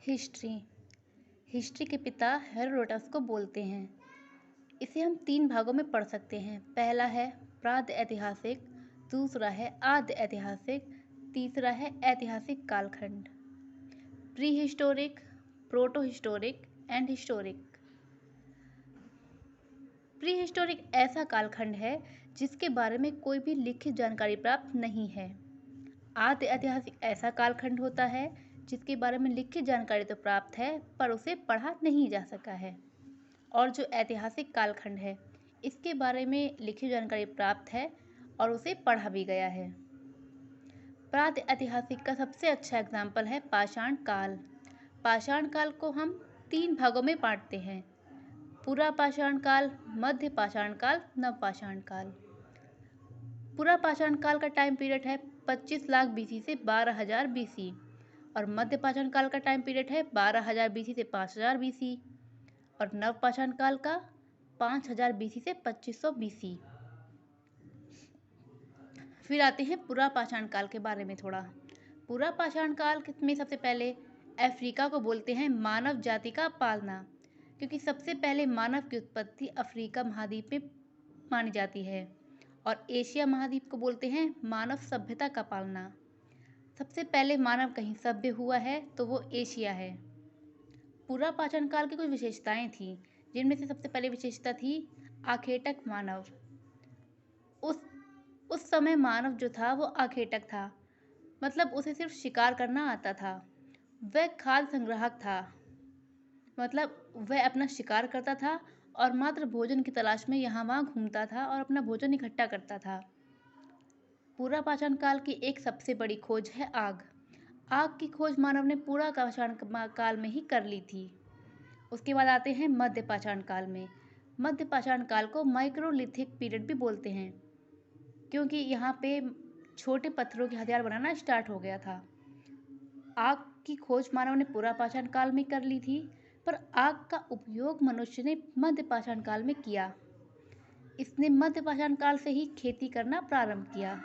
History. History के पिता Herodotus को बोलते हैं। इसे हम 3 भागों में पढ़ सकते हैं। पहला है प्राद ऐतिहासिक, दूसरा है आद्य ऐतिहासिक, तीसरा है ऐतिहासिक कालखंड। Pre historic, proto historic and historic. Pre historic ऐसा कालखंड है जिसके बारे में कोई भी लिखित जानकारी प्राप्त नहीं है। आद्य ऐतिहासिक ऐसा कालखंड होता है जिसके बारे में लिखित जानकारी तो प्राप्त है पर उसे पढ़ा नहीं जा सका है। और जो ऐतिहासिक कालखंड है इसके बारे में लिखित जानकारी प्राप्त है और उसे पढ़ा भी गया है। प्राग ऐतिहासिक का सबसे अच्छा एग्जाम्पल है पाषाण काल। पाषाण काल को हम 3 भागों में बांटते हैं: पुरा पाषाण काल, मध्य पाषाण काल, नव पाषाण काल। पुरा पाषाण काल का टाइम पीरियड है 25 लाख बीसी से 12,000 बीसी और मध्य पाषाण काल का टाइम पीरियड है 12,000 बीसी से 5,000 बीसी और नव पाषाण काल का 5,000 बीसी से 2500 बीसी। फिर आते हैं पुरा पाषाण काल के बारे में थोड़ा। पुरा पाषाण काल में सबसे पहले अफ्रीका को बोलते हैं मानव जाति का पालना, क्योंकि सबसे पहले मानव की उत्पत्ति अफ्रीका महाद्वीप में मानी जाती है। और एशिया महाद्वीप को बोलते हैं मानव सभ्यता का पालना। सबसे पहले मानव कहीं सभ्य हुआ है तो वो एशिया है। पुरा पाषाण काल की कुछ विशेषताएं थीं, जिनमें से सबसे पहले विशेषता थी आखेटक मानव। उस समय मानव जो था वो आखेटक था, मतलब उसे सिर्फ शिकार करना आता था। वह खाद्य संग्राहक था, मतलब वह अपना शिकार करता था और मात्र भोजन की तलाश में यहाँ वहाँ घूमता था और अपना भोजन इकट्ठा करता था। पुरा पाषाण काल की एक सबसे बड़ी खोज है आग। आग की खोज मानव ने पूरा पाषाण काल में ही कर ली थी। उसके बाद आते हैं मध्य पाषाण काल में। मध्य पाषाण काल को माइक्रोलिथिक पीरियड भी बोलते हैं, क्योंकि यहाँ पे छोटे पत्थरों के हथियार बनाना स्टार्ट हो गया था। आग की खोज मानव ने पूरा पाषाण काल में कर ली थी, पर आग का उपयोग मनुष्य ने मध्य पाषाण काल में किया। इसने मध्य पाषाण काल से ही खेती करना प्रारंभ किया।